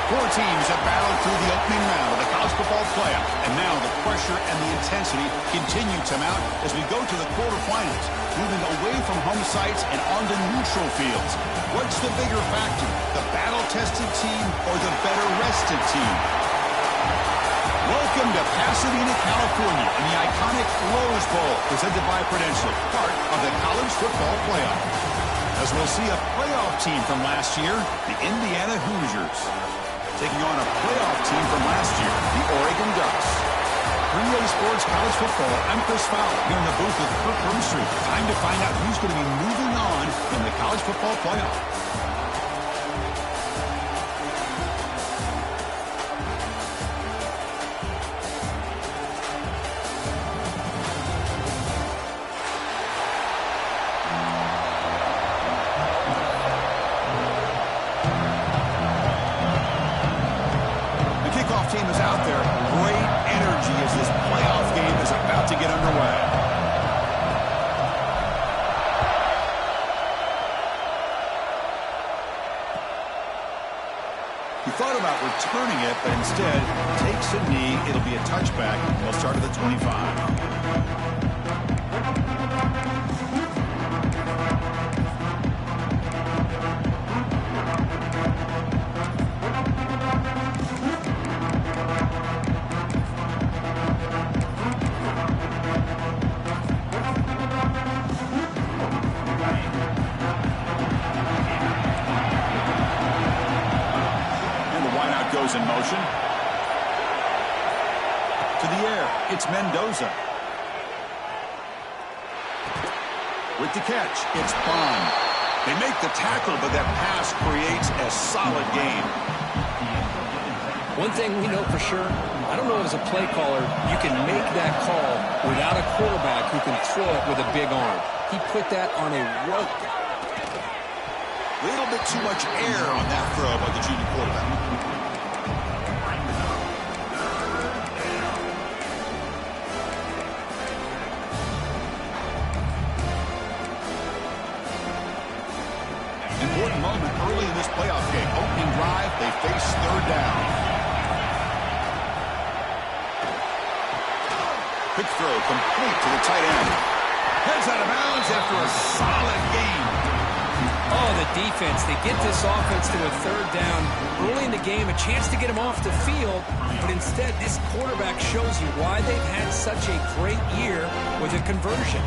Four teams have battled through the opening round of the college football playoff, and now the pressure and the intensity continue to mount as we go to the quarterfinals, moving away from home sites and onto neutral fields. What's the bigger factor, the battle-tested team or the better-rested team? Welcome to Pasadena, California, in the iconic Rose Bowl, presented by Prudential, part of the college football playoff. As we'll see a playoff team from last year, the Indiana Hoosiers, taking on a playoff team from last year, the Oregon Ducks. 3A Sports College Football, I'm Chris Fowler, here in the booth with Kirk Herbstreit. Time to find out who's going to be moving on in the college football playoff. Team is out there. Great energy as this playoff game is about to get underway. He thought about returning it, but instead takes a knee. It'll be a touchback. They'll start at the 25. In motion. To the air, it's Mendoza. With the catch, it's Bond. They make the tackle, but that pass creates a solid gain. One thing we know for sure, I don't know as a play caller, you can make that call without a quarterback who can throw it with a big arm. He put that on a rope. A little bit too much air on that throw by the junior quarterback. Important moment early in this playoff game. Opening drive, they face third down. Quick throw complete to the tight end. Heads out of bounds after a solid gain. Oh, the defense. They get this offense to a third down early in the game, a chance to get him off the field, but instead this quarterback shows you why they've had such a great year with a conversion.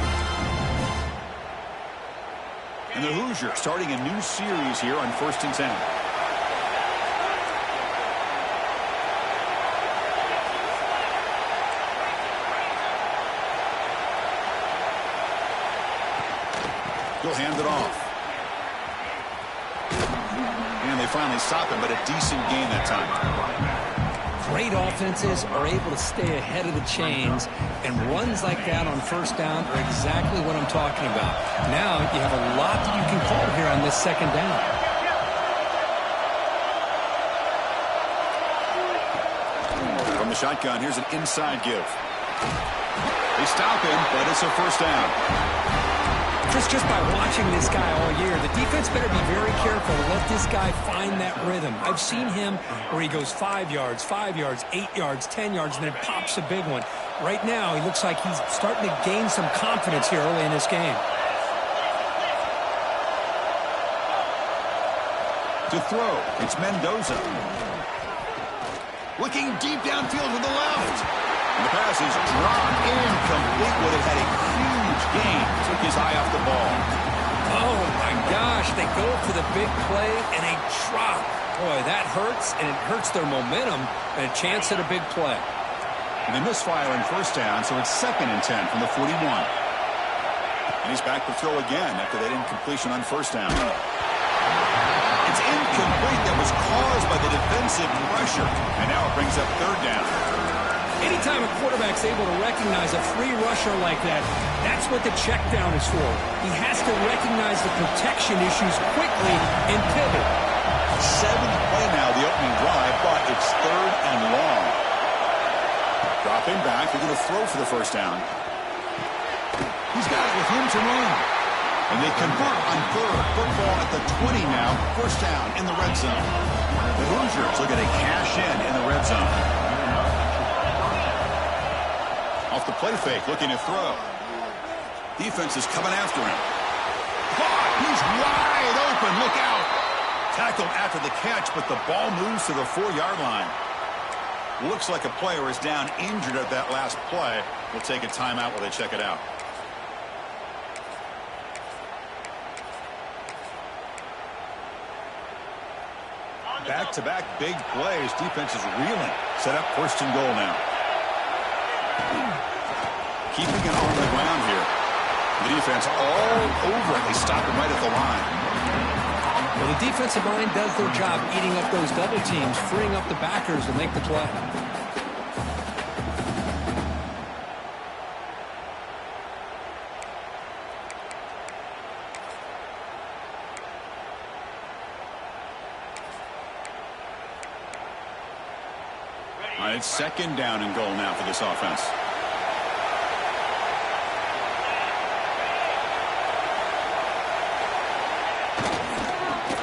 And the Hoosiers starting a new series here on 1st and 10. He'll hand it off. And they finally stop him, but a decent gain that time. Great offenses are able to stay ahead of the chains, and runs like that on first down are exactly what I'm talking about. Now you have a lot that you can call here on this second down. From the shotgun, here's an inside give. They stop him, but it's a first down. Just by watching this guy all year, the defense better be very careful to let this guy find that rhythm. I've seen him where he goes 5 yards, 8 yards, 10 yards, and then pops a big one. Right now, he looks like he's starting to gain some confidence here early in this game. To throw, it's Mendoza. Looking deep downfield to the left. And the pass is dropped incomplete. Would have had a huge gain. Took his eye off the ball. Oh, my gosh. They go for the big play and a drop. Boy, that hurts, and it hurts their momentum and a chance at a big play. And they misfire on first down, so it's 2nd and 10 from the 41. And he's back to throw again after that incompletion on first down. It's incomplete. That was caused by the defensive pressure. And now it brings up third down. Anytime a quarterback's able to recognize a free rusher like that, that's what the check down is for. He has to recognize the protection issues quickly and pivot. 7th play now, the opening drive, but it's 3rd and long. Dropping back, they're going to throw for the first down. He's got it with him to run. And they convert on third. Football at the 20 now. First down in the red zone. The Hoosiers looking to cash in the red zone. Off the play fake, looking to throw. Defense is coming after him. Caught. He's wide open. Look out. Tackled after the catch, but the ball moves to the 4-yard line. Looks like a player is down injured at that last play. We'll take a timeout while they check it out. Back-to-back big plays. Defense is reeling. Set up first and goal now. Keeping it on the ground here. The defense all over it. They stop him right at the line. Well, the defensive line does their job eating up those double teams, freeing up the backers to make the play. All right, it's second down and goal now for this offense.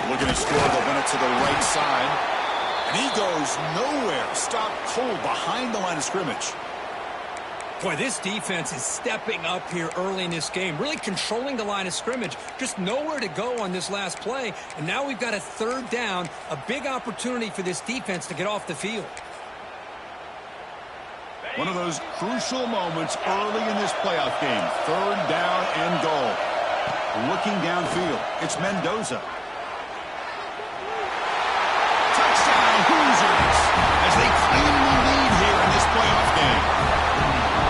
Looking to score, they'll win it to the right side. And he goes nowhere. Stopped cold behind the line of scrimmage. Boy, this defense is stepping up here early in this game, really controlling the line of scrimmage. Just nowhere to go on this last play. And now we've got a third down, a big opportunity for this defense to get off the field. One of those crucial moments early in this playoff game. Third down and goal. Looking downfield, it's Mendoza. Touchdown, Hoosiers, as they claim the lead here in this playoff game.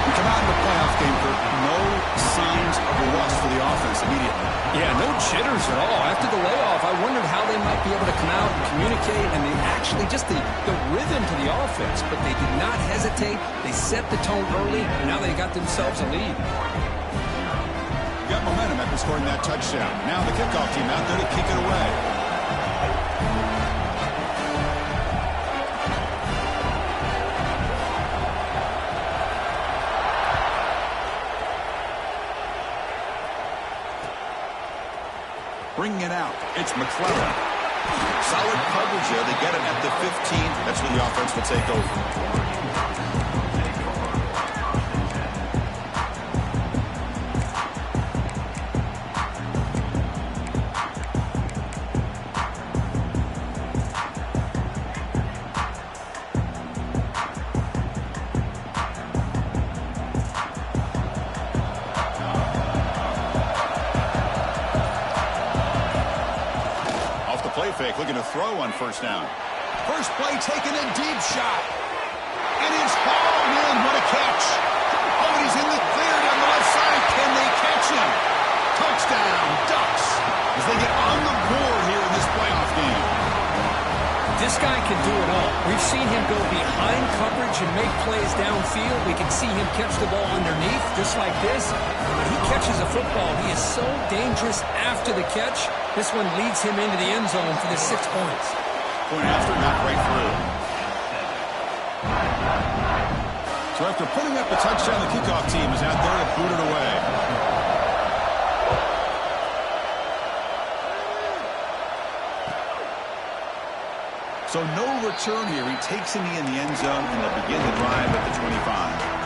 We come out in the playoff game for no signs of rust for the offense immediately. Yeah, no jitters at all. After the layoff, I wondered how they might be able to come out and communicate, and they actually just the rhythm to the offense, but they did not hesitate. They set the tone early, and now they got themselves a lead. Got momentum after scoring that touchdown. Now the kickoff team out there to kick it away. Bringing it out, it's McClellan. Solid coverage there. They get him at the 15. That's where the offense will take over. Fake, looking to throw on first down. First play taking a deep shot. And it's hauled in. What a catch. Oh, and he's in the clear down the left side. Can they catch him? Touchdown, Ducks, as they get on the board here in this playoff game. This guy can do it all. We've seen him go behind coverage and make plays downfield. We can see him catch the ball underneath, just like this. When he catches a football, he is so dangerous after the catch. This one leads him into the end zone for the 6 points. Point after, not right through. So after putting up a touchdown, the kickoff team is out there to boot it away. So no return here. He takes him in the end zone, and they'll begin the drive at the 25.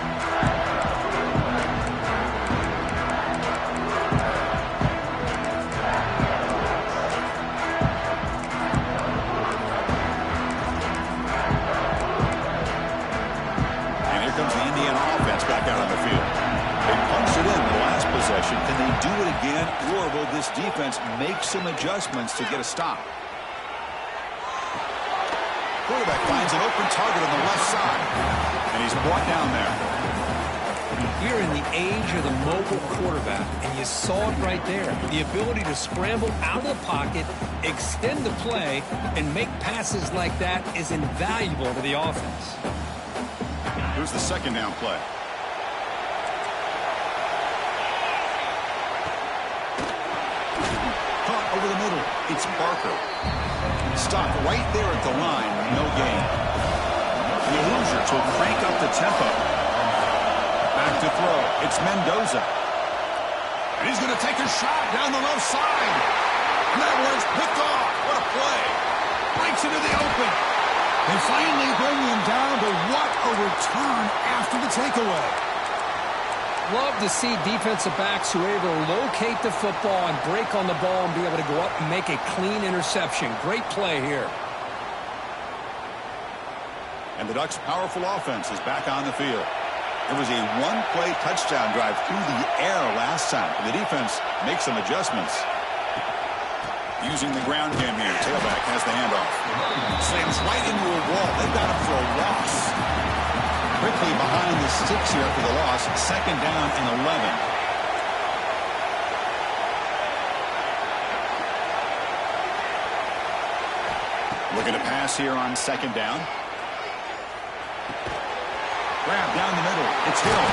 Can they do it again, or will this defense make some adjustments to get a stop? Quarterback finds an open target on the left side, and he's brought down there. We're in the age of the mobile quarterback, and you saw it right there. The ability to scramble out of the pocket, extend the play, and make passes like that is invaluable to the offense. Here's the second down play. Over the middle, it's Barker. Stopped right there at the line, no gain. And the Hoosiers will crank up the tempo. Back to throw, it's Mendoza. And he's going to take a shot down the left side. And that one's picked off. What a play. Breaks into the open. They finally bring him down, but what a return after the takeaway. Love to see defensive backs who are able to locate the football and break on the ball and be able to go up and make a clean interception. Great play here. And the Ducks' powerful offense is back on the field. It was a one-play touchdown drive through the air last time. And the defense makes some adjustments. Using the ground game here. Tailback has the handoff. Slams right into a wall. They've got him for a loss. Quickly behind the sticks here for the loss. Second down and 11. Looking to pass here on second down. Grab down the middle. It's Hill.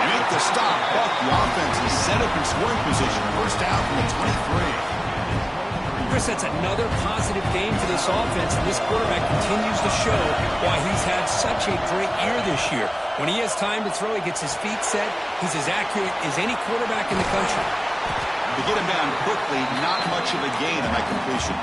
They make the stop, but the offense is set up in scoring position. First down from the 23. Chris, that's another positive game for this offense, and this quarterback continues to show why he's had such a great year this year. When he has time to throw, he gets his feet set. He's as accurate as any quarterback in the country. To get him down quickly, not much of a gain on that completion.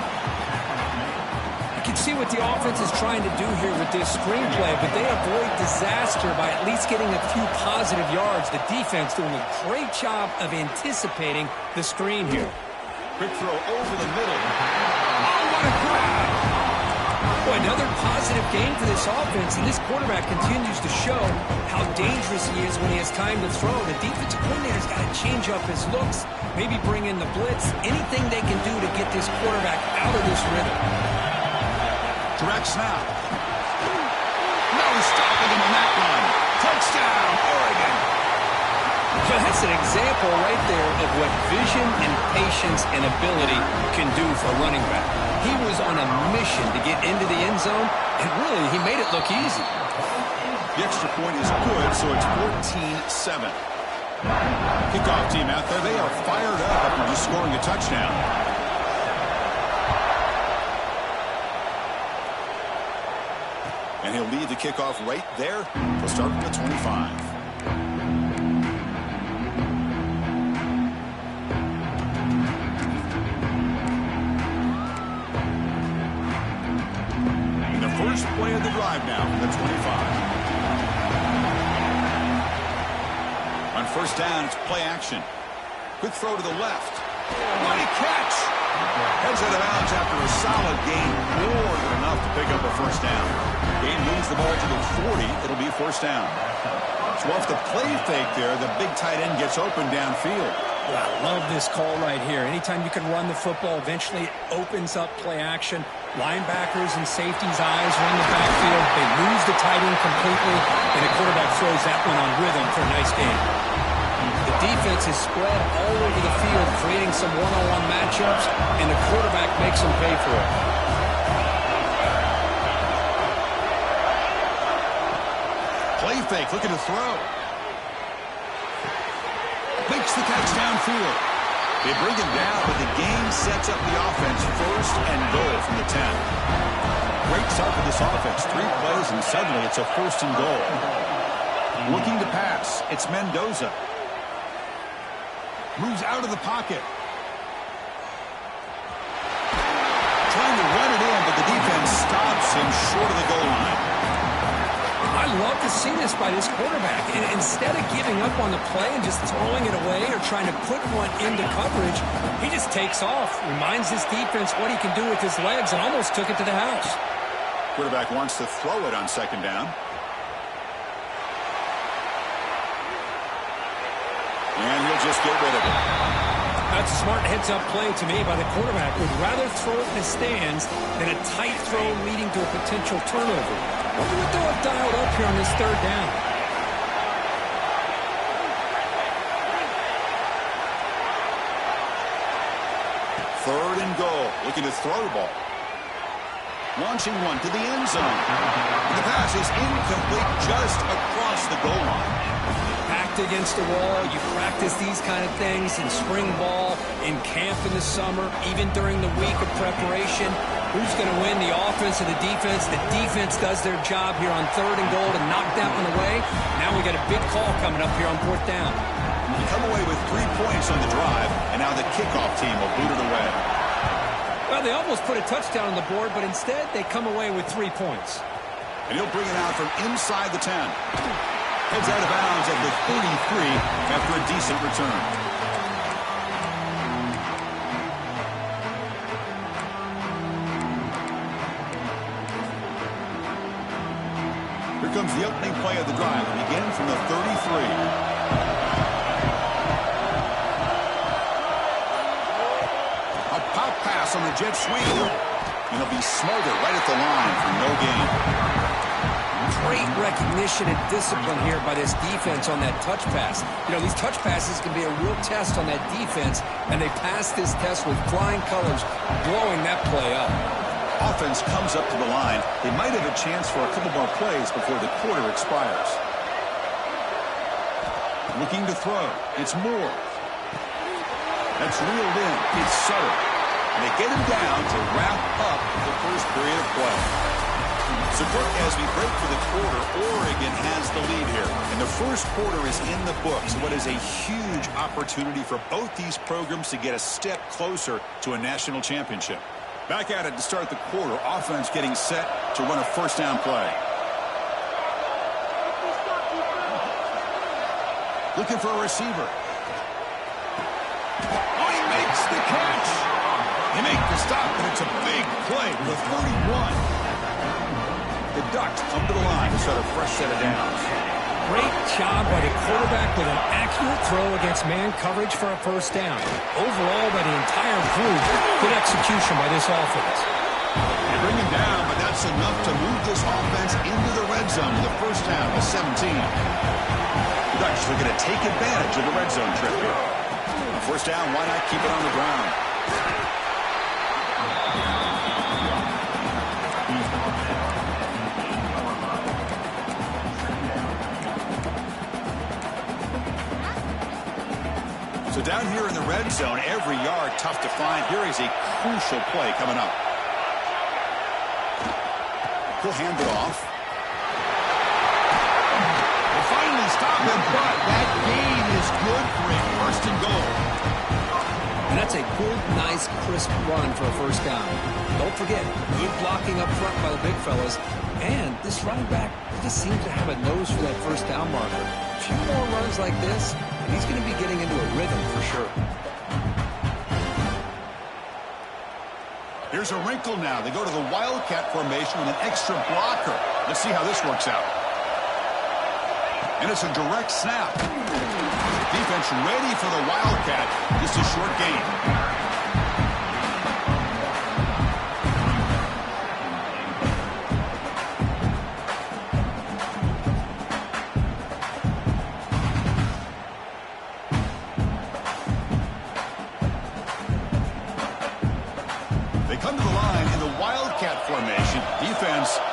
You can see what the offense is trying to do here with this screenplay, but they avoid disaster by at least getting a few positive yards. The defense doing a great job of anticipating the screen here. Quick throw over the middle. Oh, what a grab! Boy, another positive game for this offense, and this quarterback continues to show how dangerous he is when he has time to throw. The defensive coordinator's got to change up his looks, maybe bring in the blitz, anything they can do to get this quarterback out of this rhythm. Direct snap. No stopping him on that one. Touchdown, Oregon. That's an example right there of what vision and patience and ability can do for a running back. He was on a mission to get into the end zone, and really, he made it look easy. The extra point is good, so it's 14-7. Kickoff team out there, they are fired up after just scoring a touchdown. And he'll lead the kickoff right there. He'll start from the 25. First play of the drive now from the 25. On first down, it's play action. Quick throw to the left. What a catch! Heads out of bounds after a solid gain. More than enough to pick up a first down. Gain moves the ball to the 40. It'll be first down. So off the play fake there, the big tight end gets open downfield. I love this call right here. Anytime you can run the football, eventually it opens up play action. Linebackers and safeties' eyes run the backfield. They lose the tight end completely, and the quarterback throws that one on rhythm for a nice gain. The defense is spread all over the field, creating some one-on-one matchups, and the quarterback makes them pay for it. Play fake, looking to throw. Makes the catch downfield. They bring him down, but the game sets up the offense first and goal from the 10. Great start for this offense. 3 plays, and suddenly it's a first and goal. Looking to pass. It's Mendoza. Moves out of the pocket. Trying to run it in, but the defense stops him short of the goal line. I love to see this by this quarterback. And instead of giving up on the play and just throwing it away or trying to put one into coverage, he just takes off, reminds his defense what he can do with his legs, and almost took it to the house. Quarterback wants to throw it on second down. And he'll just get rid of it. That's a smart heads-up play to me by the quarterback. Would rather throw it in the stands than a tight throw leading to a potential turnover. Wonder what they'll have dialed up here on this third down. Third and goal. Looking to throw the ball. Launching one to the end zone. The pass is incomplete just across the goal line. Packed against the wall. You practice these kind of things in spring ball, in camp in the summer, even during the week of preparation. Who's going to win, the offense or the defense? The defense does their job here on third and goal to knock that one away. Now we got a big call coming up here on fourth down. They come away with 3 points on the drive, and now the kickoff team will boot it away. Well, they almost put a touchdown on the board, but instead they come away with 3 points. And he'll bring it out from inside the 10. Heads out of bounds at the 33 after a decent return. Here comes the opening play of the drive. It begins from the 33. On the jet sweep. And he'll be smothered right at the line for no gain. Great recognition and discipline here by this defense on that touch pass. You know, these touch passes can be a real test on that defense, and they pass this test with flying colors, blowing that play up. Offense comes up to the line. They might have a chance for a couple more plays before the quarter expires. Looking to throw. It's Moore. That's reeled in. It's Sutter. And they get him down to wrap up the first period of play. So, Brooke, as we break for the quarter, Oregon has the lead here. And the first quarter is in the books. What is a huge opportunity for both these programs to get a step closer to a national championship. Back at it to start the quarter. Offense getting set to run a first down play. Looking for a receiver. Oh, he makes the catch. They make the stop, and it's a big play to the 31. The Ducks come to the line to start a fresh set of downs. Great job by the quarterback with an accurate throw against man coverage for a first down. Overall, by the entire group, good execution by this offense. They bring him down, but that's enough to move this offense into the red zone with the first down of 17. The Ducks looking to take advantage of the red zone trip here. First down, why not keep it on the ground? So down here in the red zone, every yard tough to find. Here is a crucial play coming up. He'll hand it off. They finally stop him, but that gain is good for a first and goal. And that's a good, nice, crisp run for a first down. Don't forget, good blocking up front by the big fellas. And this running back just seems to have a nose for that first down marker. A few more runs like this, and he's going to be getting into a rhythm for sure. Here's a wrinkle now. They go to the Wildcat formation with an extra blocker. Let's see how this works out. And it's a direct snap. Defense ready for the Wildcat. Just a short gain.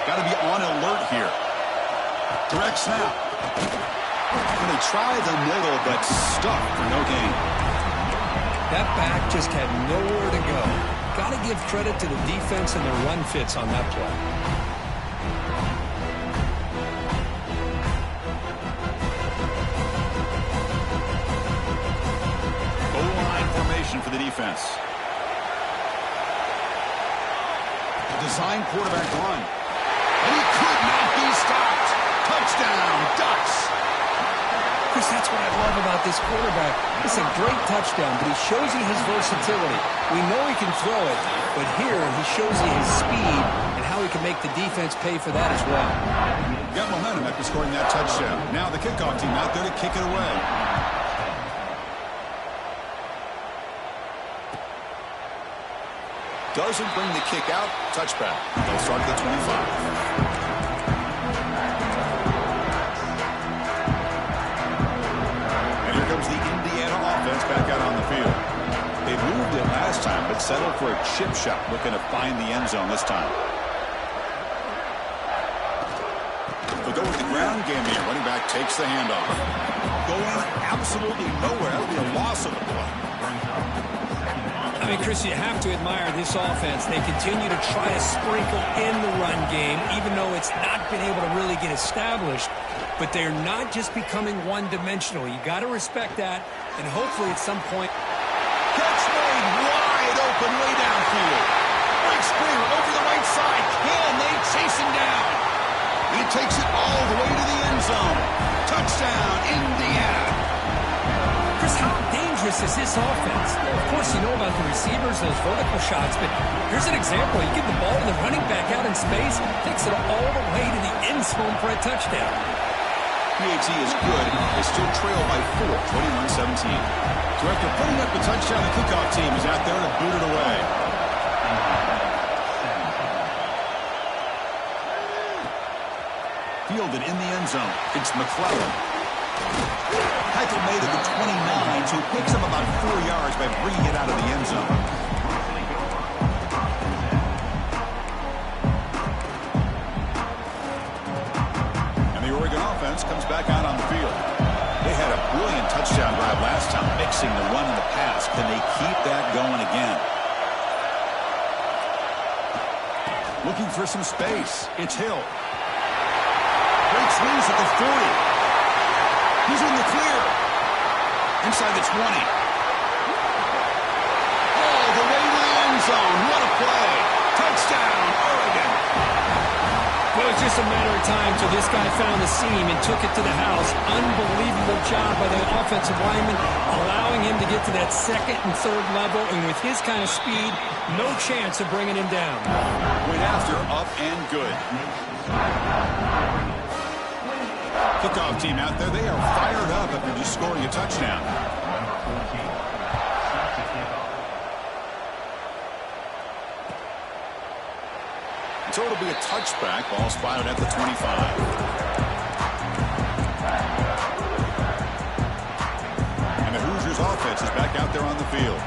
Got to be on alert here. Direct snap. And they try the middle, but stuck for no gain. That back just had nowhere to go. Got to give credit to the defense and their run fits on that play. Goal line formation for the defense. Design quarterback run. And he could not be stopped. Touchdown, Ducks. Chris, that's what I love about this quarterback. It's a great touchdown, but he shows you his versatility. We know he can throw it, but here he shows you his speed and how he can make the defense pay for that as well. Got momentum after scoring that touchdown. Now the kickoff team out there to kick it away. Doesn't bring the kick out. Touchback. They'll start at the 25. And here comes the Indiana offense back out on the field. They moved it last time, but settled for a chip shot, looking to find the end zone this time. They'll go with the ground game here. Running back takes the handoff. Going absolutely nowhere. That'll be a loss of the play. I mean, Chris, you have to admire this offense. They continue to try to sprinkle in the run game, even though it It's not been able to really get established, but they're not just becoming one-dimensional. You got to respect that, and hopefully at some point. Catch made wide open way downfield. Mike Springer over the right side. Can they chase him down? He takes it all the way to the end zone. Touchdown, Indiana. Chris, how dangerous is this offense? Of course, you know about the receivers, those vertical shots, but here's an example. You give the ball to the running back out in space, takes it all the way to the end zone for a touchdown. PAT is good. They still trail by 4, 21-17. So after putting up the touchdown, the kickoff team is out there to boot it away. Fielded in the end zone. It's McClellan. Tackle made at the 29, so he picks up about 4 yards by bringing it out of the end zone. And the Oregon offense comes back out on the field. They had a brilliant touchdown drive last time, mixing the run and the pass. Can they keep that going again? Looking for some space. It's Hill. Breaks loose at the 40. He's in the clear. Inside the 20. All the way to the end zone. What a play. Touchdown, Oregon. Well, it was just a matter of time till this guy found the seam and took it to the house. Unbelievable job by the offensive lineman, allowing him to get to that second and third level. And with his kind of speed, no chance of bringing him down. Went after, up and good. Kickoff team out there, they are fired up after just scoring a touchdown. So it'll be a touchback. Ball spotted at the 25. And the Hoosiers offense is back out there on the field.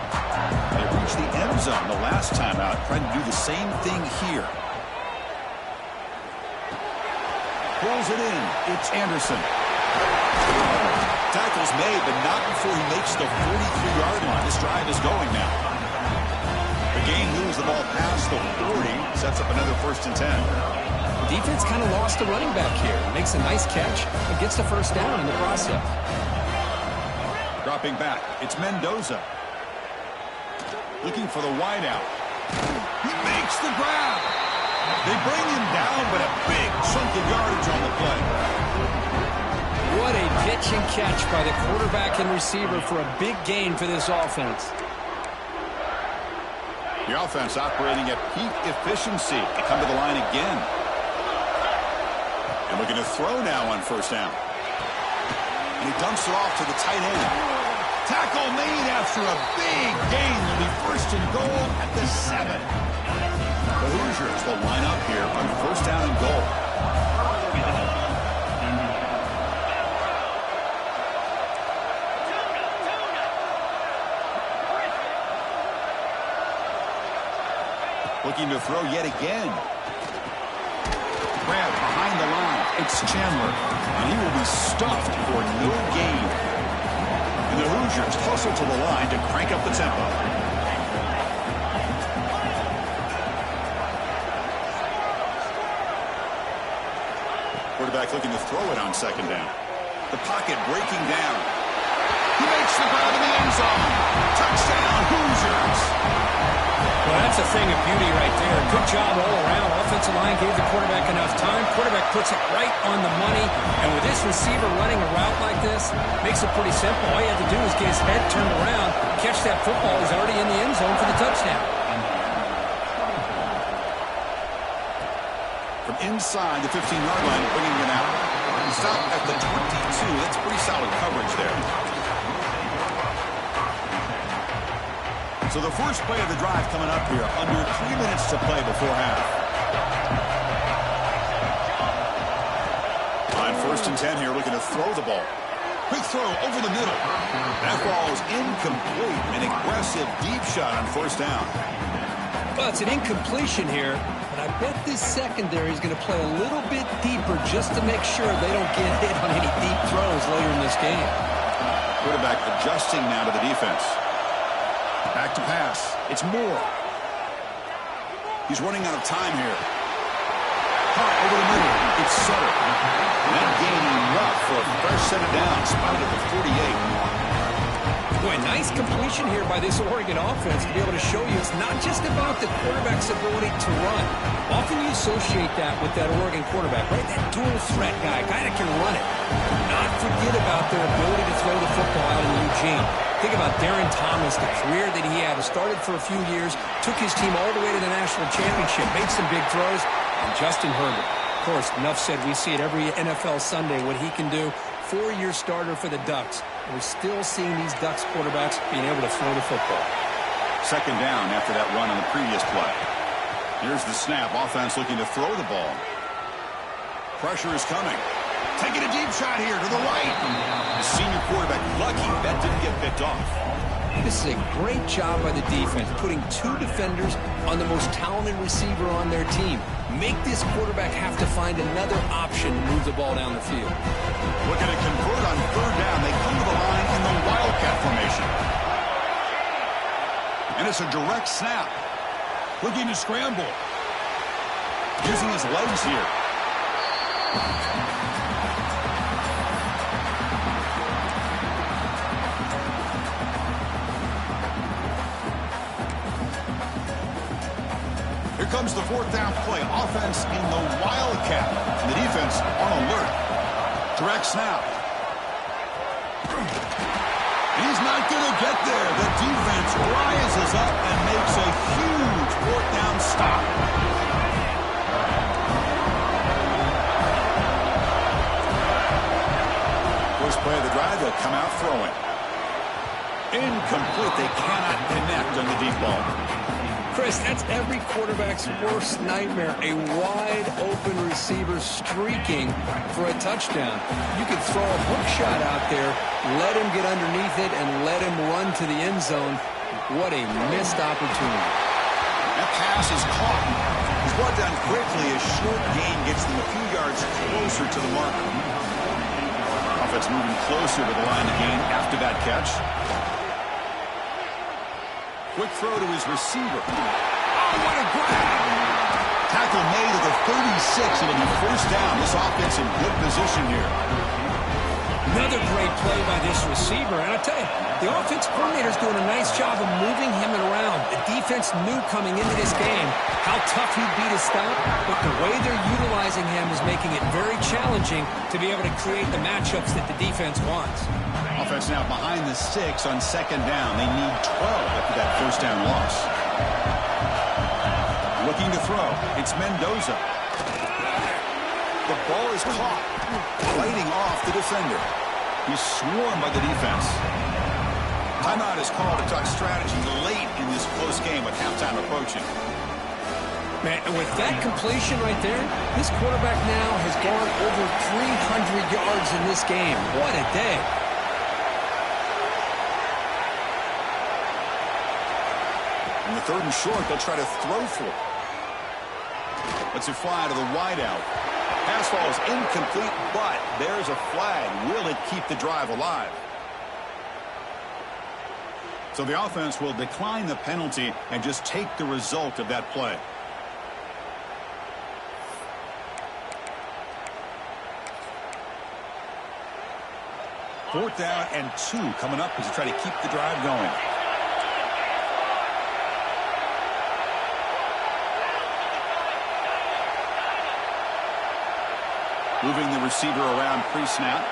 They reached the end zone the last time out, trying to do the same thing here. Pulls it in. It's Anderson. Tackle's made, but not before he makes the 43-yard line. This drive is going now. The game moves the ball past the 40, sets up another 1st and 10. Defense kind of lost the running back here. Makes a nice catch and gets the first down in the process. Dropping back, it's Mendoza. Looking for the wideout. He makes the grab. They bring him down, but a big chunk of yardage on the play. What a pitch and catch by the quarterback and receiver for a big gain for this offense. The offense operating at peak efficiency. They come to the line again. And looking to throw now on 1st down. And he dumps it off to the tight end. Tackle made after a big gain. Will be 1st and goal at the 7. The Hoosiers will line up here on 1st down and goal. Looking to throw yet again. Grab behind the line. It's Chandler. And he will be stuffed for no gain. And the Hoosiers hustle to the line to crank up the tempo. Quarterback looking to throw it on 2nd down. The pocket breaking down. He makes the grab in the end zone. Touchdown, Hoosiers. Well, that's a thing of beauty right there. Good job all around. Offensive line gave the quarterback enough time. Quarterback puts it right on the money. And with this receiver running a route like this, makes it pretty simple. All you have to do is get his head turned around, catch that football. He's already in the end zone for the touchdown. From inside the 15-yard line, bringing it out. Stop at the 22. That's pretty solid coverage there. So the first play of the drive coming up here. Under 3 minutes to play before half. On 1st and 10 here, looking to throw the ball. Quick throw over the middle. That ball is incomplete. An aggressive deep shot on 1st down. Well, it's an incompletion here, but I bet this secondary is going to play a little bit deeper just to make sure they don't get hit on any deep throws later in this game. Quarterback adjusting now to the defense. Back to pass. It's Moore. He's running out of time here. Caught over the middle. It's Sutter. That gain enough for a fresh set of downs. Spotted at the 48. Boy, nice completion here by this Oregon offense to be able to show you it's not just about the quarterback's ability to run. Often you associate that with that Oregon quarterback, right? That dual threat guy that can run it. Do not forget about their ability to throw the football out in Eugene. Think about Darren Thomas, the career that he had. Started for a few years, took his team all the way to the national championship, made some big throws, and Justin Herbert. Of course, enough said, we see it every NFL Sunday what he can do. 4-year starter for the Ducks. And we're still seeing these Ducks quarterbacks being able to throw the football. Second down after that run on the previous play. Here's the snap. Offense looking to throw the ball. Pressure is coming. Taking a deep shot here to the right. The senior quarterback lucky that didn't get picked off. This is a great job by the defense, putting 2 defenders on the most talented receiver on their team. Make this quarterback have to find another option to move the ball down the field. Looking to convert on third down. They come to the line in the Wildcat formation. And it's a direct snap. Looking to scramble. Using his legs here. Here comes the fourth down play. Offense in the Wildcat. And the defense on alert. Direct snap. He's not going to get there. The defense rises up and makes a huge fourth down stop. First play of the drive, they'll come out throwing. Incomplete. They cannot connect on the deep ball. Chris, that's every quarterback's worst nightmare. A wide-open receiver streaking for a touchdown. You could throw a hook shot out there, let him get underneath it, and let him run to the end zone. What a missed opportunity. That pass is caught. He's brought down quickly. A short gain gets them a few yards closer to the marker. Offense moving closer to the line of gain after that catch. Quick throw to his receiver. Oh, what a grab! Tackle made at the 36, and it'll be first down. This offense in good position here. Another great play by this receiver. And I tell you, the offense coordinator's doing a nice job of moving him around. The defense knew coming into this game how tough he'd be to stop, but the way they're utilizing him is making it very challenging to be able to create the matchups that the defense wants. Offense now behind the 6 on second down. They need 12 after that first down loss. Looking to throw. It's Mendoza. The ball is caught. Fighting off the defender. He's swarmed by the defense. Timeout is called to talk strategy late in this close game with halftime approaching. Man, and with that completion right there, this quarterback now has gone over 300 yards in this game. What a day. In the third and short, they'll try to throw for it. Lets it fly to the wideout. Pass ball is incomplete, but there's a flag. Will it keep the drive alive? So the offense will decline the penalty and just take the result of that play. Fourth down and 2 coming up as they try to keep the drive going. Moving the receiver around pre-snap.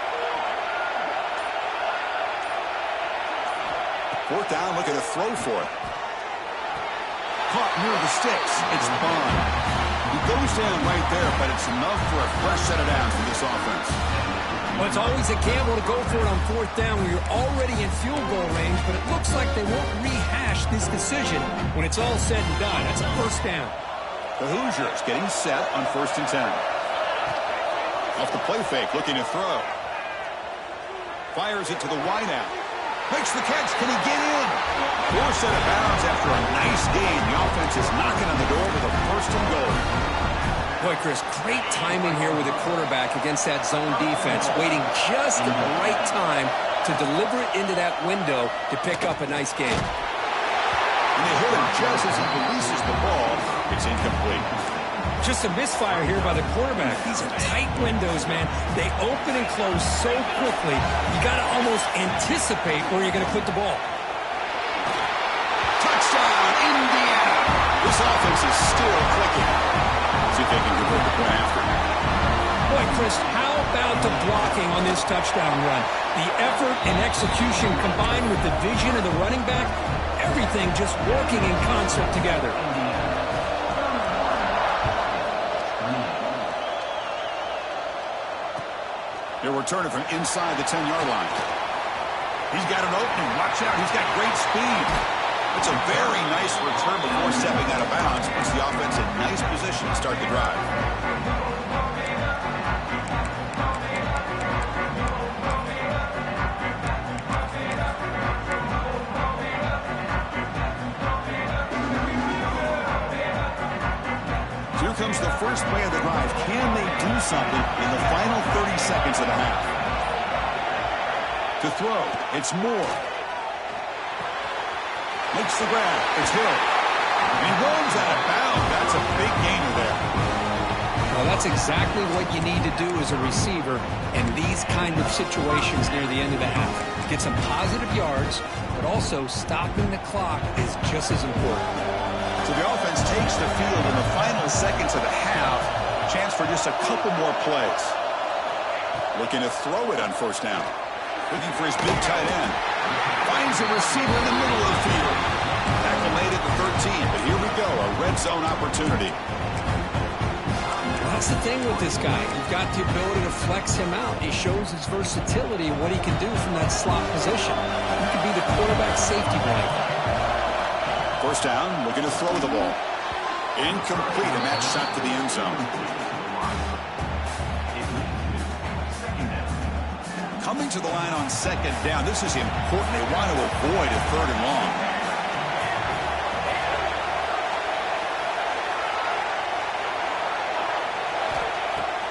Fourth down, looking to throw for it. Caught near the sticks. It's Bond. He goes down right there, but it's enough for a fresh set of downs for this offense. Well, it's always a gamble to go for it on fourth down when you're already in field goal range, but it looks like they won't rehash this decision when it's all said and done. That's a first down. The Hoosiers getting set on 1st and 10. Off the play fake, looking to throw. Fires it to the wideout. Makes the catch. Can he get in? Poor set of bounds after a nice game. The offense is knocking on the door with a 1st and goal. Boy, Chris, great timing here with the quarterback against that zone defense, waiting just at the right time to deliver it into that window to pick up a nice game. And they hit him just as he releases the ball. It's incomplete. Just a misfire here by the quarterback. These are tight windows, man. They open and close so quickly. You got to almost anticipate where you're going to put the ball. Touchdown, Indiana. This offense is still clicking. See if they can convert the point after. Boy, Chris, how about the blocking on this touchdown run? The effort and execution combined with the vision of the running back, everything just working in concert together. They're returning from inside the 10-yard line. He's got an opening. Watch out. He's got great speed. It's a very nice return before stepping out of bounds. Puts the offense in nice position to start the drive. Here comes the first play of the drive. Can they do something in the final 30 seconds of the half? To throw, it's Moore. Makes the grab. It's Hill. And he rolls out of bounds. That's a big gainer there. Well, that's exactly what you need to do as a receiver in these kind of situations near the end of the half. Get some positive yards, but also stopping the clock is just as important. So the offense takes the field in the final seconds of the half. Chance for just a couple more plays. Looking to throw it on first down. Looking for his big tight end. Finds a receiver in the middle of the field. Tackle made at the 13, but here we go, a red zone opportunity. Well, that's the thing with this guy. You've got the ability to flex him out. He shows his versatility and what he can do from that slot position. He could be the quarterback safety blanket. First down, looking to throw the ball. Incomplete, and that shot to the end zone. Coming to the line on second down. This is important. They want to avoid a third and long.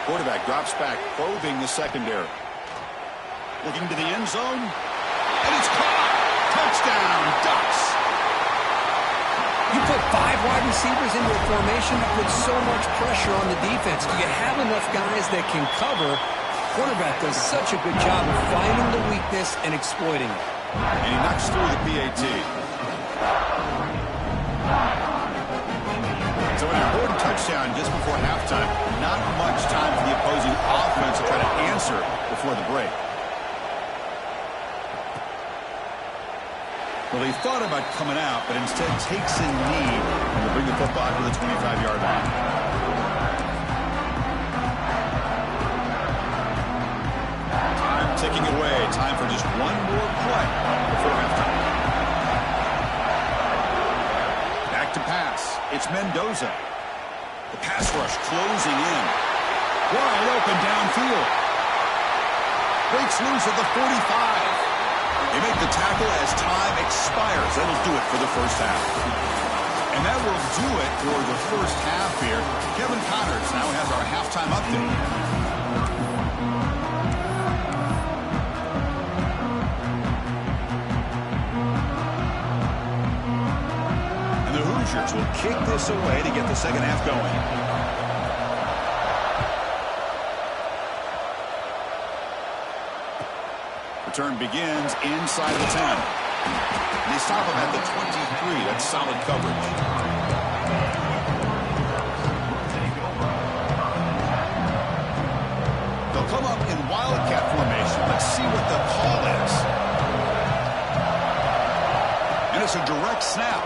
Quarterback drops back, probing the secondary. Looking to the end zone. And it's caught. Touchdown, Ducks. You put 5 wide receivers into a formation that puts so much pressure on the defense. Do you have enough guys that can cover? Quarterback does such a good job of finding the weakness and exploiting it. And he knocks through the PAT. So an important touchdown just before halftime. Not much time for the opposing offense to try to answer before the break. Well, they thought about coming out, but instead takes a knee and will bring the football to the 25-yard line. Time ticking away. Time for just one more play before halftime. Back to pass. It's Mendoza. The pass rush closing in. Wide open downfield. Breaks loose at the 45. They make the tackle as time expires. That'll do it for the first half. And that will do it for the first half here. Kevin Connors now has our halftime update. And the Hoosiers will kick this away to get the second half going. Return begins inside the 10. They stop him at the 23. That's solid coverage. They'll come up in Wildcat formation. Let's see what the call is. And it's a direct snap.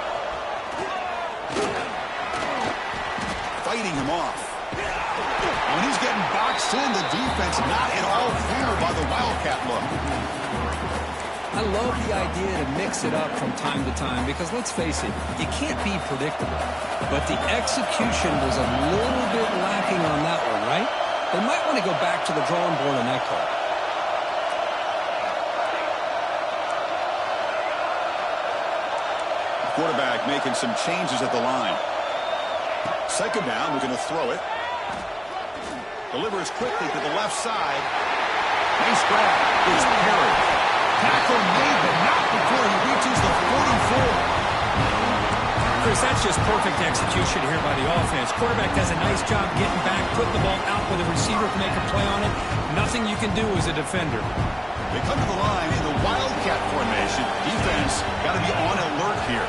Fighting him off. When he's getting boxed in, the defense not at all clear by the Wildcat look. I love the idea to mix it up from time to time because, let's face it, you can't be predictable. But the execution was a little bit lacking on that one, right? They might want to go back to the drawing board on that call. Quarterback making some changes at the line. Second down, we're going to throw it. Delivers quickly to the left side. Nice grab. It's Perry. Tackle made, but not before he reaches the 44. Chris, that's just perfect execution here by the offense. Quarterback does a nice job getting back, putting the ball out where the receiver can make a play on it. Nothing you can do as a defender. They come to the line in the wildcat formation. Defense got to be on alert here.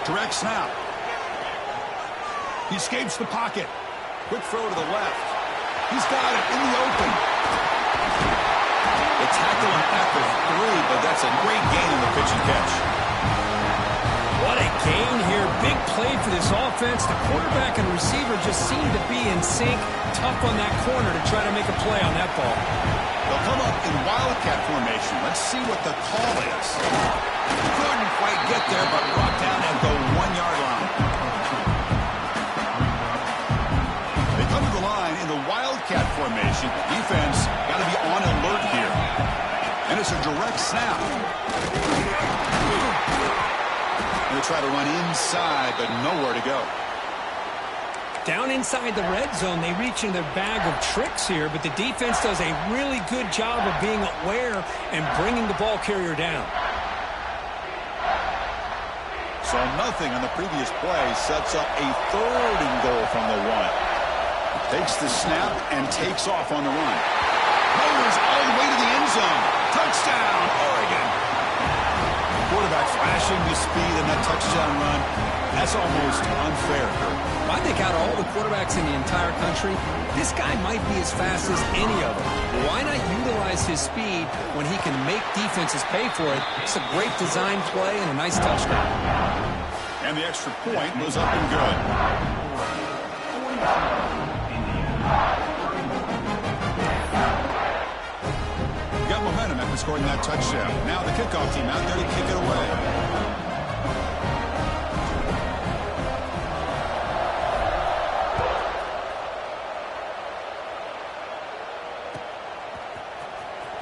Direct snap. He escapes the pocket. Quick throw to the left. He's got it in the open. They tackle him at the 3, but that's a great gain in the pitch and catch. What a gain here. Big play for this offense. The quarterback and receiver just seem to be in sync. Tough on that corner to try to make a play on that ball. They'll come up in wildcat formation. Let's see what the call is. Couldn't quite get there, but brought down at the 1-yard line. They come to the line in the wildcat formation. Defense got to be on alert here. And it's a direct snap. They try to run inside, but nowhere to go. Down inside the red zone, they reach in their bag of tricks here, but the defense does a really good job of being aware and bringing the ball carrier down. So nothing on the previous play sets up a 3rd and goal from the 1. Takes the snap and takes off on the run. Powers all the way to the end zone. Touchdown, Oregon. Quarterback flashing his speed in that touchdown run. That's almost unfair. I think out of all the quarterbacks in the entire country, this guy might be as fast as any of them. Why not utilize his speed when he can make defenses pay for it? It's a great design play and a nice touchdown. And the extra point was up and good. Got momentum after scoring that touchdown. Now the kickoff team out there to kick it away.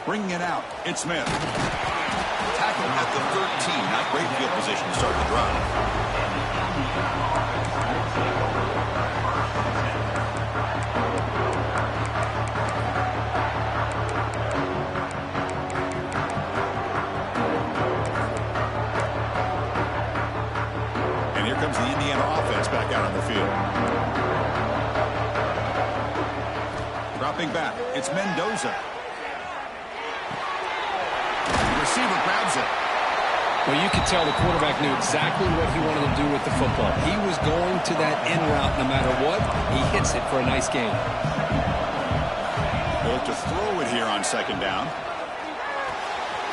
Bringing it out, it's Smith. Tackle at the 13. Not great field position to start the drive. And here comes the Indiana offense back out on the field. Dropping back, it's Mendoza. Receiver grabs it. Well, you could tell the quarterback knew exactly what he wanted to do with the football. He was going to that end route no matter what. He hits it for a nice gain. They'll have to throw it here on 2nd down.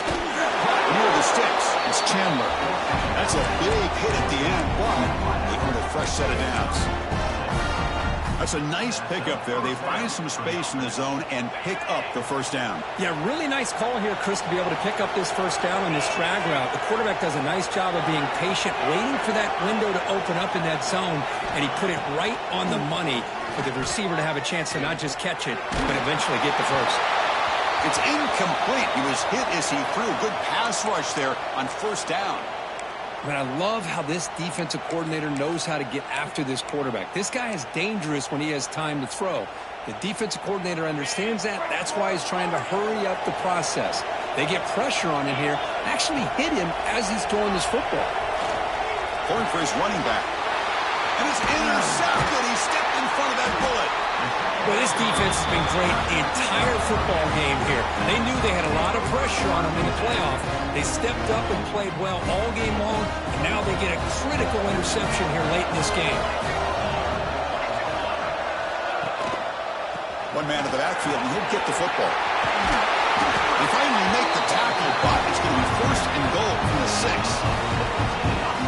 Near the sticks, it's Chandler. That's a big hit at the end, but they earned a fresh set of downs. That's a nice pickup there. They find some space in the zone and pick up the 1st down. Yeah, really nice call here, Chris, to be able to pick up this 1st down on this drag route. The quarterback does a nice job of being patient, waiting for that window to open up in that zone, and he put it right on the money for the receiver to have a chance to not just catch it, but eventually get the 1st. It's incomplete. He was hit as he threw. Good pass rush there on 1st down. But I love how this defensive coordinator knows how to get after this quarterback. This guy is dangerous when he has time to throw. The defensive coordinator understands that. That's why he's trying to hurry up the process. They get pressure on him here, actually hit him as he's throwing this football. Going for his running back. And it's intercepted. He stepped in front of that bullet. Well, this defense has been great the entire football game here. They knew they had a lot of pressure on them in the playoff. They stepped up and played well all game long, and now they get a critical interception here late in this game. One man to the backfield, and he'll get the football. They finally make the tackle, but it's going to be 1st and goal from the 6.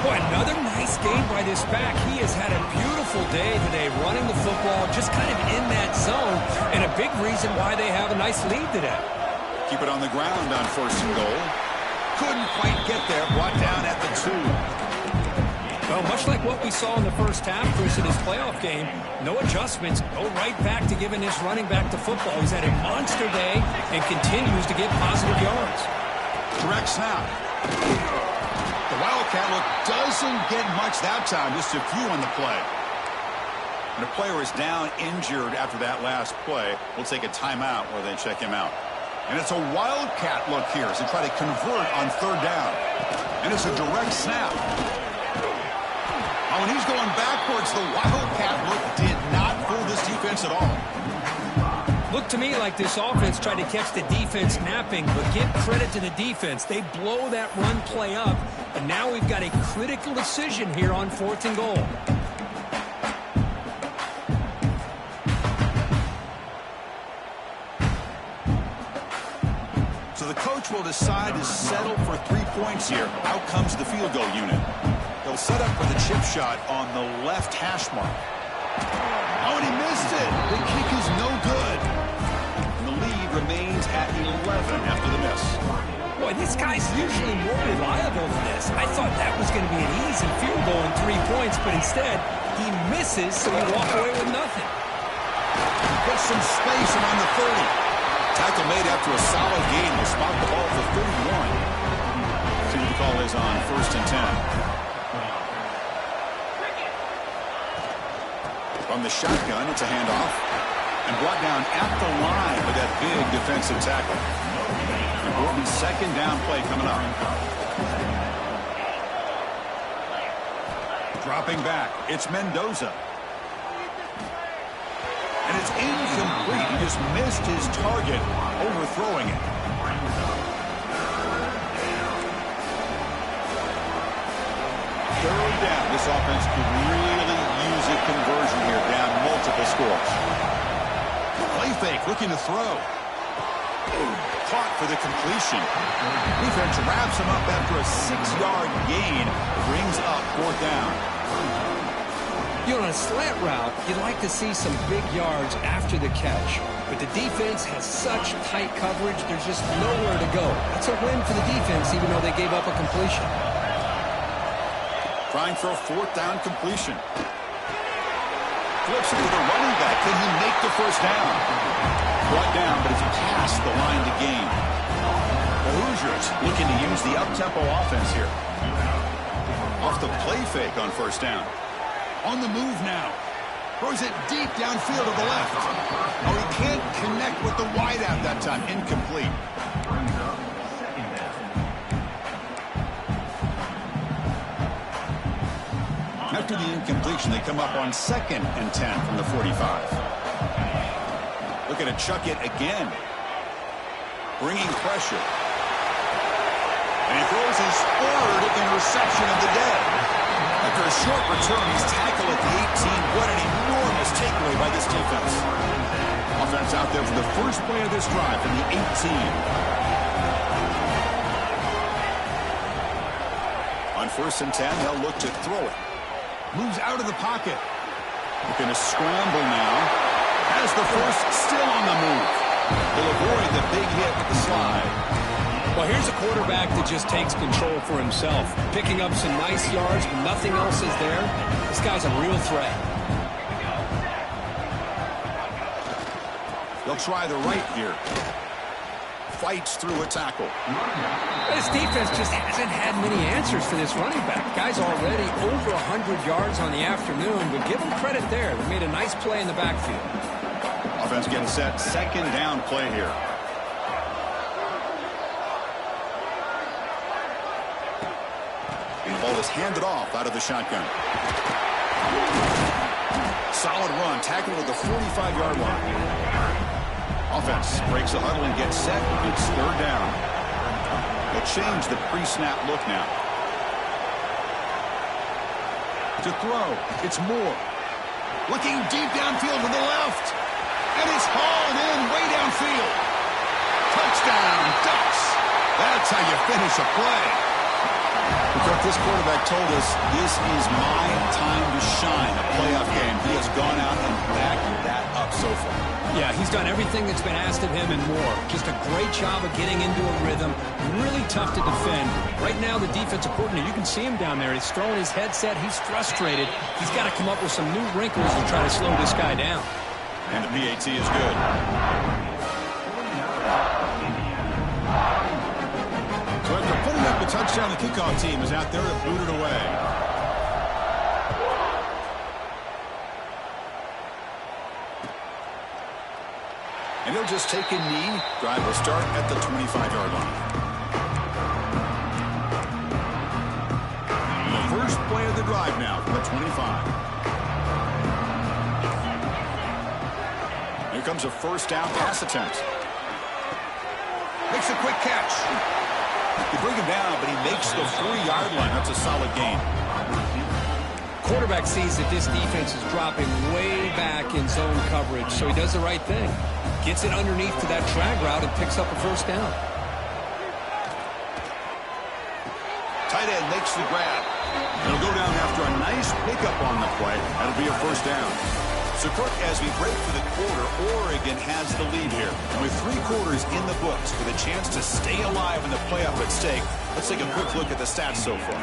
Boy, another nice game by this back. He has had a beautiful day today running the football, just kind of in that zone, and a big reason why they have a nice lead today. Keep it on the ground on 1st and goal. Couldn't quite get there. Brought down at the 2. Well, much like what we saw in the 1st half, Chris, in his playoff game, no adjustments, go right back to giving this running back the football. He's had a monster day and continues to get positive yards. Direct snap. The Wildcat look doesn't get much that time, just a few on the play. And the player is down injured after that last play. We'll take a timeout where they check him out. And it's a Wildcat look here as they try to convert on 3rd down. And it's a direct snap. On and he's going backwards. The Wildcat look did not fool this defense at all. Looked to me like this offense tried to catch the defense napping, but give credit to the defense. They blow that run play up, and now we've got a critical decision here on 4th and goal. So the coach will decide to settle for 3 points here. Out comes the field goal unit. They'll set up for the chip shot on the left hash mark. Oh, and he missed it. The kick is no good. And the lead remains at 11 after the miss. Boy, this guy's usually more reliable than this. I thought that was going to be an easy field goal and 3 points, but instead he misses, so we walk away with nothing. He puts some space around the 30. Tackle made after a solid gain. Will spot the ball for 31. See what the call is on 1st and 10. From the shotgun, it's a handoff. And brought down at the line with that big defensive tackle. Important 2nd down play coming up. Dropping back, it's Mendoza. And it's incomplete. He just missed his target, overthrowing it. Third down. This offense could really use a conversion here, down multiple scores. Play fake, looking to throw. Caught for the completion. Defense wraps him up after a 6-yard gain. Brings up 4th down. You know, on a slant route, you'd like to see some big yards after the catch. But the defense has such tight coverage, there's just nowhere to go. That's a win for the defense, even though they gave up a completion. Trying for a 4th down completion. Flips it to the running back. Can he make the 1st down? Brought down, but it's past the line to gain. The Hoosiers looking to use the up-tempo offense here. Off the play fake on 1st down. On the move now. Throws it deep downfield to the left. Oh, he can't connect with the wideout that time. Incomplete. After the incompletion, they come up on 2nd and 10 from the 45. Looking to chuck it again. Bringing pressure. And he throws his 3rd interception of the day. After a short return, he's tackled at the 18. What an enormous takeaway by this defense. Offense out there for the first play of this drive from the 18. On 1st and 10, they'll look to throw it. Moves out of the pocket. Looking to scramble now. Has the 1st, still on the move. He'll avoid the big hit with the slide. Well, here's a quarterback that just takes control for himself. Picking up some nice yards, but nothing else is there. This guy's a real threat. They'll try the right here. Fights through a tackle. This defense just hasn't had many answers for this running back. Guy's already over 100 yards on the afternoon, but give him credit there. They made a nice play in the backfield. Offense getting set. 2nd down play here. The ball is handed off out of the shotgun. Solid run. Tackled at the 45-yard line. Offense breaks the huddle and gets set. It's 3rd down. They'll change the pre-snap look now. To throw, it's Moore. Looking deep downfield to the left. And it's hauled in way downfield. Touchdown, Ducks. That's how you finish a play. Because this quarterback told us this is my time to shine, a playoff game. He has gone out and backed that up so far. Yeah, he's done everything that's been asked of him and more. Just a great job of getting into a rhythm. Really tough to defend. Right now, the defensive coordinator, you can see him down there. He's throwing his headset. He's frustrated. He's got to come up with some new wrinkles to try to slow this guy down. And the PAT is good. So after putting up a touchdown, the kickoff team is out there to boot it away. And he'll just take a knee. Drive will start at the 25-yard line. The first play of the drive now from the 25. Here comes a first down pass attempt. Makes a quick catch. They bring him down, but he makes the 3-yard line. That's a solid gain. Quarterback sees that this defense is dropping way back in zone coverage, so he does the right thing. Gets it underneath to that drag route and picks up a first down. Tight end makes the grab. He'll go down after a nice pickup on the play. That'll be a first down. So, Kirk, as we break for the quarter, Oregon has the lead here. And with 3 quarters in the books with a chance to stay alive in the playoff at stake, let's take a quick look at the stats so far.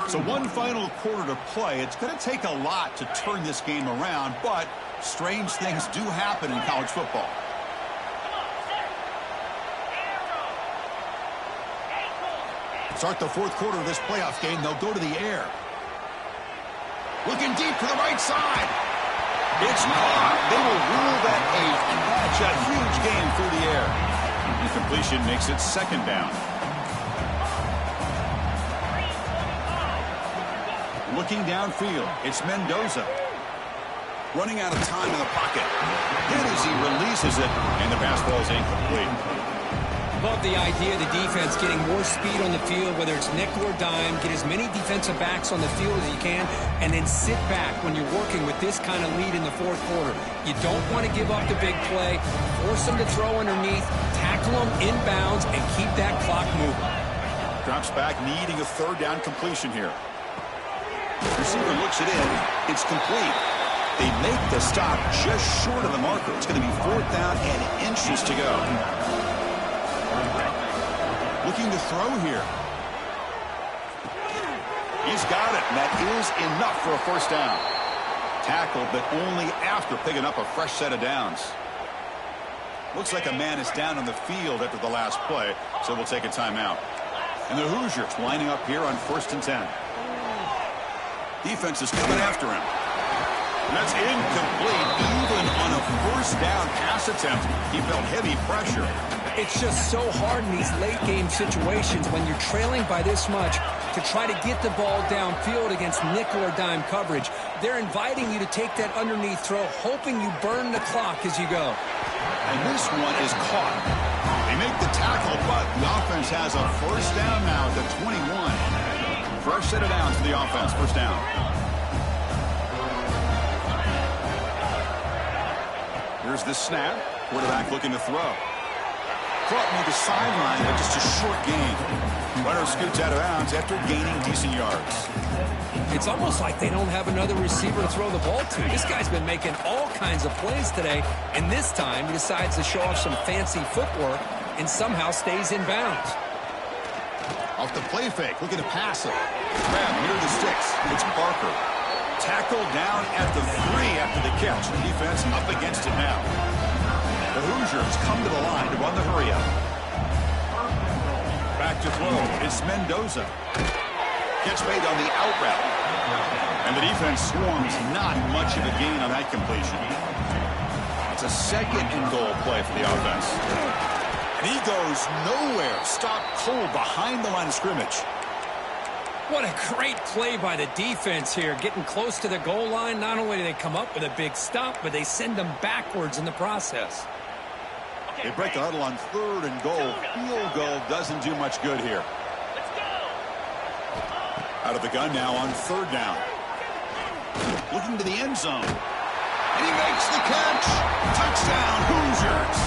So one final quarter to play. It's going to take a lot to turn this game around, but strange things do happen in college football. Start the fourth quarter of this playoff game. They'll go to the air. Looking deep to the right side. It's caught. They will rule that a huge game through the air. The completion makes it second down. Looking downfield, it's Mendoza. Running out of time in the pocket. Then as he releases it, and the pass ball is incomplete. Love the idea of the defense getting more speed on the field, whether it's nickel or dime. Get as many defensive backs on the field as you can, and then sit back when you're working with this kind of lead in the fourth quarter. You don't want to give up the big play. Force them to throw underneath, tackle them inbounds, and keep that clock moving. Drops back, needing a third down completion here. Receiver looks it in. It's complete. They make the stop just short of the marker. It's going to be fourth down and inches to go. Looking to throw here. He's got it, and that is enough for a first down. Tackled, but only after picking up a fresh set of downs. Looks like a man is down on the field after the last play, so we'll take a timeout. And the Hoosiers lining up here on 1st and 10. Defense is coming after him. And that's incomplete. Even on a first down pass attempt, he felt heavy pressure. It's just so hard in these late-game situations when you're trailing by this much to try to get the ball downfield against nickel or dime coverage. They're inviting you to take that underneath throw, hoping you burn the clock as you go. And this one is caught. They make the tackle, but the offense has a first down now at the 21. Fresh set of downs for the offense. First down. Here's the snap. Quarterback looking to throw. Caught near the sideline, but just a short gain. Runner scoots out of bounds after gaining decent yards. It's almost like they don't have another receiver to throw the ball to. This guy's been making all kinds of plays today, and this time he decides to show off some fancy footwork and somehow stays in bounds. Off the play fake, looking to pass it. Grab near the sticks. It's Barker. Tackled down at the 3 after the catch. The defense up against it now. The Hoosiers come to the line to run the hurry-up. Back to throw. It's Mendoza. Catch made on the out route. And the defense swarms not much of a gain on that completion. It's a second and goal play for the offense. And he goes nowhere. Stopped cold behind the line of scrimmage. What a great play by the defense here. Getting close to the goal line, not only do they come up with a big stop, but they send them backwards in the process. They break the huddle on 3rd and goal. Field goal doesn't do much good here. Out of the gun now on 3rd down. Looking to the end zone. And he makes the catch. Touchdown, Hoosiers.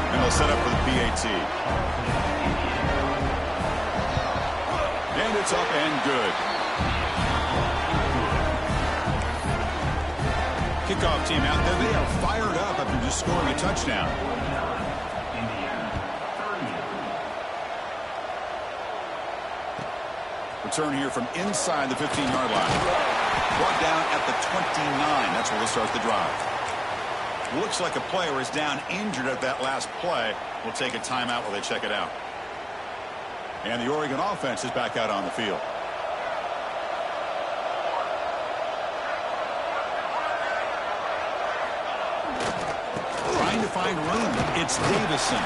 And they'll set up for the PAT. And it's up and good. Kickoff team out there. They are fired up after just scoring a touchdown. Return here from inside the 15-yard line. Brought down at the 29. That's where we'll start the drive. Looks like a player is down injured at that last play. We'll take a timeout while they check it out. And the Oregon offense is back out on the field. Trying to find room. It's Davison.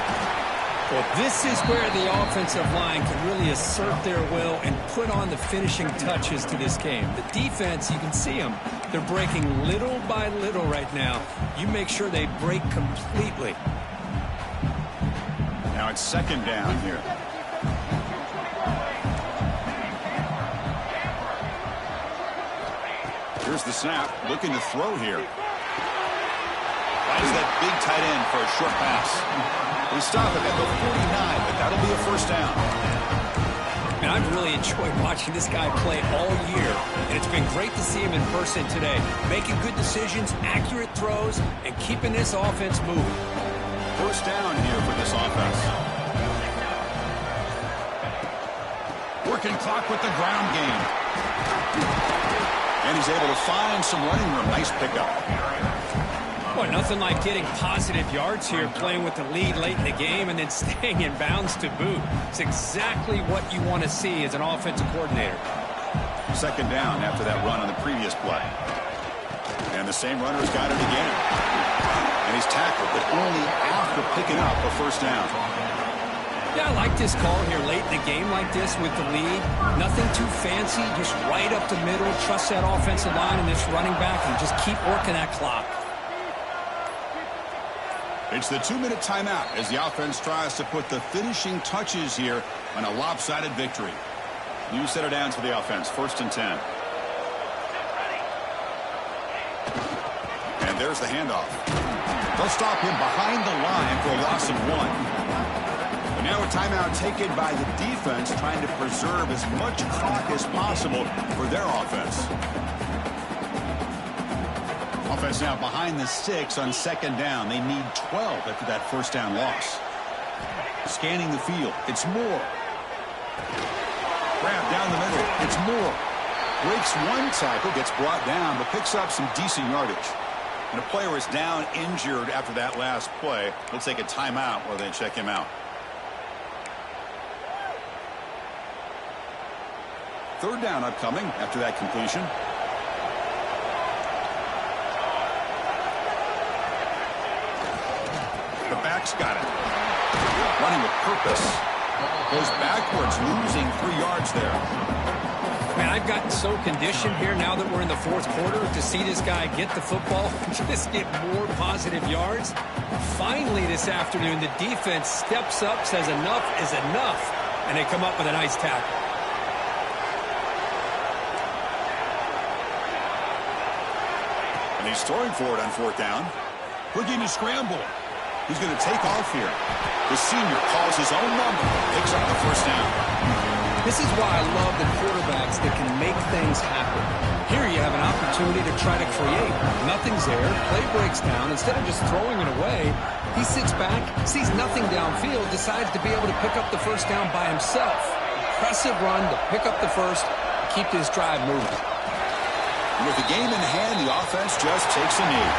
Well, this is where the offensive line can really assert their will and put on the finishing touches to this game. The defense, you can see them. They're breaking little by little right now. You make sure they break completely. Now it's second down here. Here's the snap, looking to throw here. Finds that big tight end for a short pass. We stop it at the 49, but that'll be a first down. And I've really enjoyed watching this guy play all year, and it's been great to see him in person today, making good decisions, accurate throws, and keeping this offense moving. First down here for this offense. Working clock with the ground game. And he's able to find some running room. Nice pickup. Well, nothing like getting positive yards here, playing with the lead late in the game and then staying in bounds to boot. It's exactly what you want to see as an offensive coordinator. Second down after that run on the previous play. And the same runner's got it again. And he's tackled, but only after picking up a first down. Yeah, I like this call here late in the game like this with the lead. Nothing too fancy, just right up the middle. Trust that offensive line and this running back and just keep working that clock. It's the 2-minute timeout as the offense tries to put the finishing touches here on a lopsided victory. New center down to the offense, 1st and 10. And there's the handoff. They'll stop him behind the line for a loss of 1. And now a timeout taken by the defense trying to preserve as much clock as possible for their offense. Offense now behind the 6 on second down. They need 12 after that first down loss. Scanning the field. It's Moore. Grab down the middle. It's Moore. Breaks one tackle, gets brought down, but picks up some decent yardage. And a player is down injured after that last play. We'll take a timeout while they check him out. Third down upcoming after that completion. The back's got it. Running with purpose. Goes backwards, losing 3 yards there. Man, I've gotten so conditioned here now that we're in the 4th quarter to see this guy get the football and just get more positive yards. Finally this afternoon, the defense steps up, says enough is enough, and they come up with a nice tackle. And he's throwing for it on 4th down. Looking to scramble. He's going to take off here. The senior calls his own number, picks up the first down. This is why I love the quarterbacks that can make things happen. Here you have an opportunity to try to create. Nothing's there. Play breaks down. Instead of just throwing it away, he sits back, sees nothing downfield, decides to be able to pick up the first down by himself. Impressive run to pick up the first, keep this drive moving. With the game in hand, the offense just takes a knee.